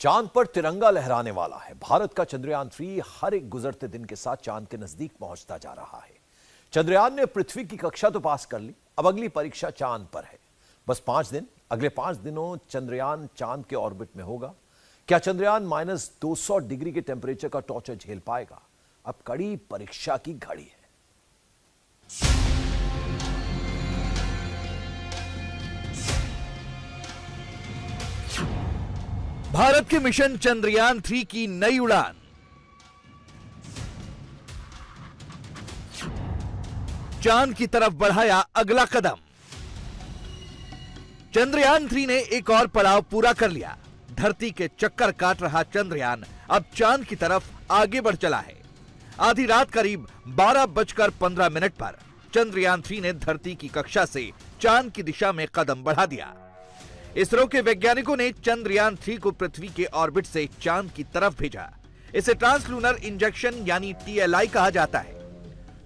चांद पर तिरंगा लहराने वाला है। भारत का चंद्रयान 3 हर एक गुजरते दिन के साथ चांद के नजदीक पहुंचता जा रहा है। चंद्रयान ने पृथ्वी की कक्षा तो पास कर ली, अब अगली परीक्षा चांद पर है। बस 5 दिन, अगले 5 दिनों चंद्रयान चांद के ऑर्बिट में होगा। क्या चंद्रयान -200 डिग्री के टेम्परेचर का टॉर्चर झेल पाएगा? अब कड़ी परीक्षा की घड़ी है। भारत के मिशन चंद्रयान 3 की नई उड़ान। चांद की तरफ बढ़ाया अगला कदम। चंद्रयान 3 ने एक और पड़ाव पूरा कर लिया। धरती के चक्कर काट रहा चंद्रयान अब चांद की तरफ आगे बढ़ चला है। आधी रात करीब 12:15 पर चंद्रयान 3 ने धरती की कक्षा से चांद की दिशा में कदम बढ़ा दिया। इसरो के वैज्ञानिकों ने चंद्रयान 3 को पृथ्वी के ऑर्बिट से चांद की तरफ भेजा। इसे ट्रांसलूनर इंजेक्शन यानी TLI कहा जाता है।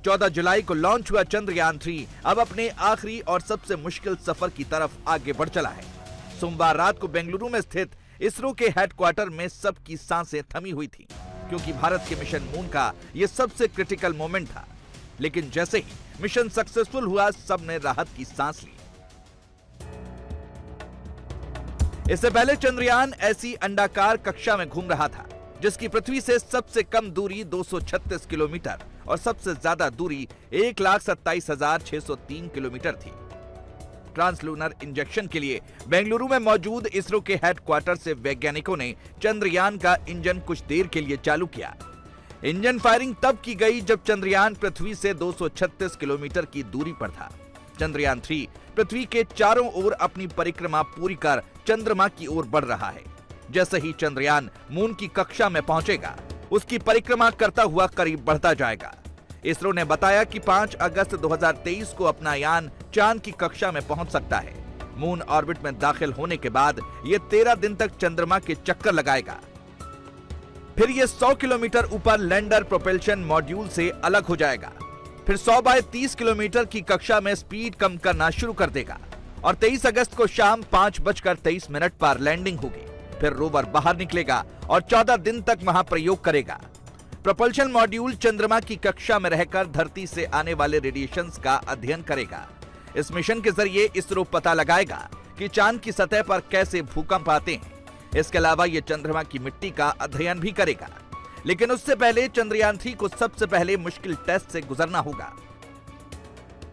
14 जुलाई को लॉन्च हुआ चंद्रयान 3 अब अपने आखिरी और सबसे मुश्किल सफर की तरफ आगे बढ़ चला है। सोमवार रात को बेंगलुरु में स्थित इसरो के हेडक्वार्टर में सबकी सांसें थमी हुई थी, क्योंकि भारत के मिशन मून का यह सबसे क्रिटिकल मोमेंट था। लेकिन जैसे ही मिशन सक्सेसफुल हुआ, सबने राहत की सांस ली। इससे पहले चंद्रयान ऐसी अंडाकार कक्षा में घूम रहा था जिसकी पृथ्वी से सबसे कम दूरी 236 किलोमीटर और सबसे ज्यादा दूरी 1,27,603 किलोमीटर थी। ट्रांसलूनर इंजेक्शन के लिए बेंगलुरु में मौजूद इसरो के हेडक्वार्टर से वैज्ञानिकों ने चंद्रयान का इंजन कुछ देर के लिए चालू किया। इंजन फायरिंग तब की गई जब चंद्रयान पृथ्वी से 236 किलोमीटर की दूरी पर था। चंद्रयान 3 पृथ्वी के चारों ओर अपनी परिक्रमा पूरी कर चंद्रमा की ओर बढ़ रहा है। जैसे ही चंद्रयान मून की कक्षा में पहुंचेगा, उसकी परिक्रमा करता हुआ करीब बढ़ता जाएगा। इसरो ने बताया कि 5 अगस्त 2023 को अपना यान चांद की कक्षा में पहुंच सकता है। मून ऑर्बिट में दाखिल होने के बाद यह 13 दिन तक चंद्रमा के चक्कर लगाएगा। फिर यह 100 किलोमीटर ऊपर लैंडर प्रोपल्शन मॉड्यूल से अलग हो जाएगा। फिर 100 बाय 30 किलोमीटर की कक्षा में स्पीड कम करना शुरू कर देगा और 23 अगस्त को शाम 5:23 पर लैंडिंग होगी। फिर रोवर बाहर निकलेगा और 14 दिन तक वहां प्रयोग करेगा। प्रोपल्शन मॉड्यूल चंद्रमा की कक्षा में रहकर धरती से आने वाले रेडिएशंस का अध्ययन करेगा। इस मिशन के जरिए इसरो पता लगाएगा कि चांद की सतह पर कैसे भूकंप आते हैं। इसके अलावा यह चंद्रमा की मिट्टी का अध्ययन भी करेगा। लेकिन उससे पहले चंद्रयान 3 को सबसे पहले मुश्किल टेस्ट से गुजरना होगा।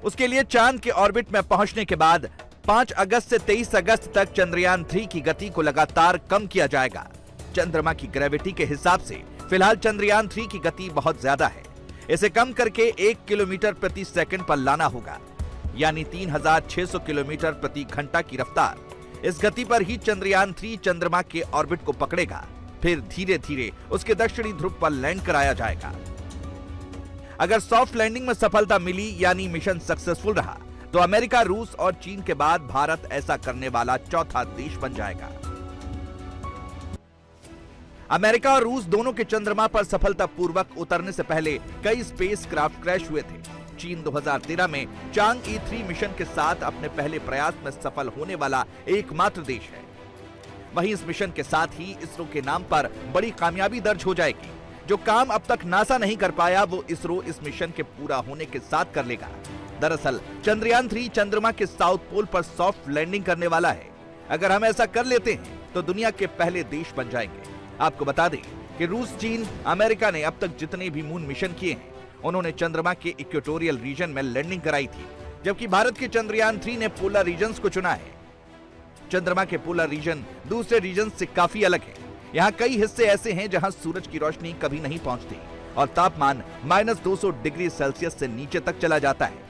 उसके लिए चांद के ऑर्बिट में पहुंचने के बाद 5 अगस्त से 23 अगस्त तक चंद्रयान 3 की गति को लगातार कम किया जाएगा। चंद्रमा की ग्रेविटी के हिसाब से फिलहाल चंद्रयान 3 की गति बहुत ज्यादा है। इसे कम करके 1 किलोमीटर प्रति सेकंड पर लाना होगा, यानी 3600 किलोमीटर प्रति घंटा की रफ्तार। इस गति पर ही चंद्रयान 3 चंद्रमा के ऑर्बिट को पकड़ेगा। फिर धीरे धीरे उसके दक्षिणी ध्रुव पर लैंड कराया जाएगा। अगर सॉफ्ट लैंडिंग में सफलता मिली, यानी मिशन सक्सेसफुल रहा, तो अमेरिका, रूस और चीन के बाद भारत ऐसा करने वाला चौथा देश बन जाएगा। अमेरिका और रूस दोनों के चंद्रमा पर सफलतापूर्वक उतरने से पहले कई स्पेसक्राफ्ट क्रैश हुए थे। चीन 2013 में चांग-ई 3 मिशन के साथ अपने पहले प्रयास में सफल होने वाला एकमात्र देश है। वहीं इस मिशन के साथ ही इसरो के नाम पर बड़ी कामयाबी दर्ज हो जाएगी। जो काम अब तक नासा नहीं कर पाया, वो इसरो इस मिशन के पूरा होने के साथ कर लेगा। दरअसल चंद्रयान 3 चंद्रमा के साउथ पोल पर सॉफ्ट लैंडिंग करने वाला है। अगर हम ऐसा कर लेते हैं तो दुनिया के पहले देश बन जाएंगे। आपको बता दें कि रूस, चीन, अमेरिका ने अब तक जितने भी मून मिशन किए हैं, उन्होंने चंद्रमा के इक्वेटोरियल रीजन में लैंडिंग कराई थी, जबकि भारत के चंद्रयान 3 ने पोलर रीजन्स को चुना है। चंद्रमा के पोलर रीजन दूसरे रीजन से काफी अलग है। यहाँ कई हिस्से ऐसे हैं जहाँ सूरज की रोशनी कभी नहीं पहुँचती और तापमान -200 डिग्री सेल्सियस से नीचे तक चला जाता है।